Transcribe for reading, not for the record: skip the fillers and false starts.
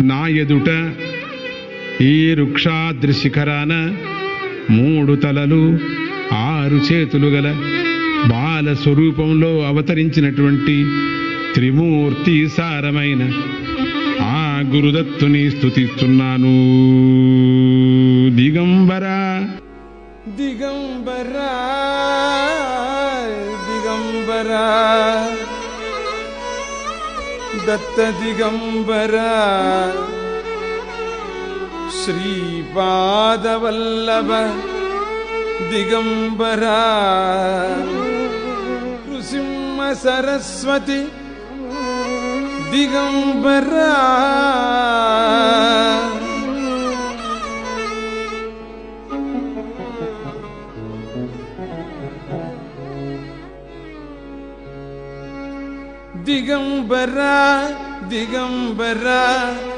నా ఎదుట ఈ వృక్షాద్రి శిఖరాన 3 తలలు 6 చేతులు గల బాల స్వరూపంలో అవతరించినటువంటి త్రిమూర్తి సారమైన ఆ గురుదత్తుని స్తుతిస్తున్నాను. దిగంబరా దిగంబరా దిగంబరా దత్త దిగంబరా శ్రీపాదవల్లభ దిగంబరా నృసింహ సరస్వతి దిగంబరా దిగంబరా దిగంబరా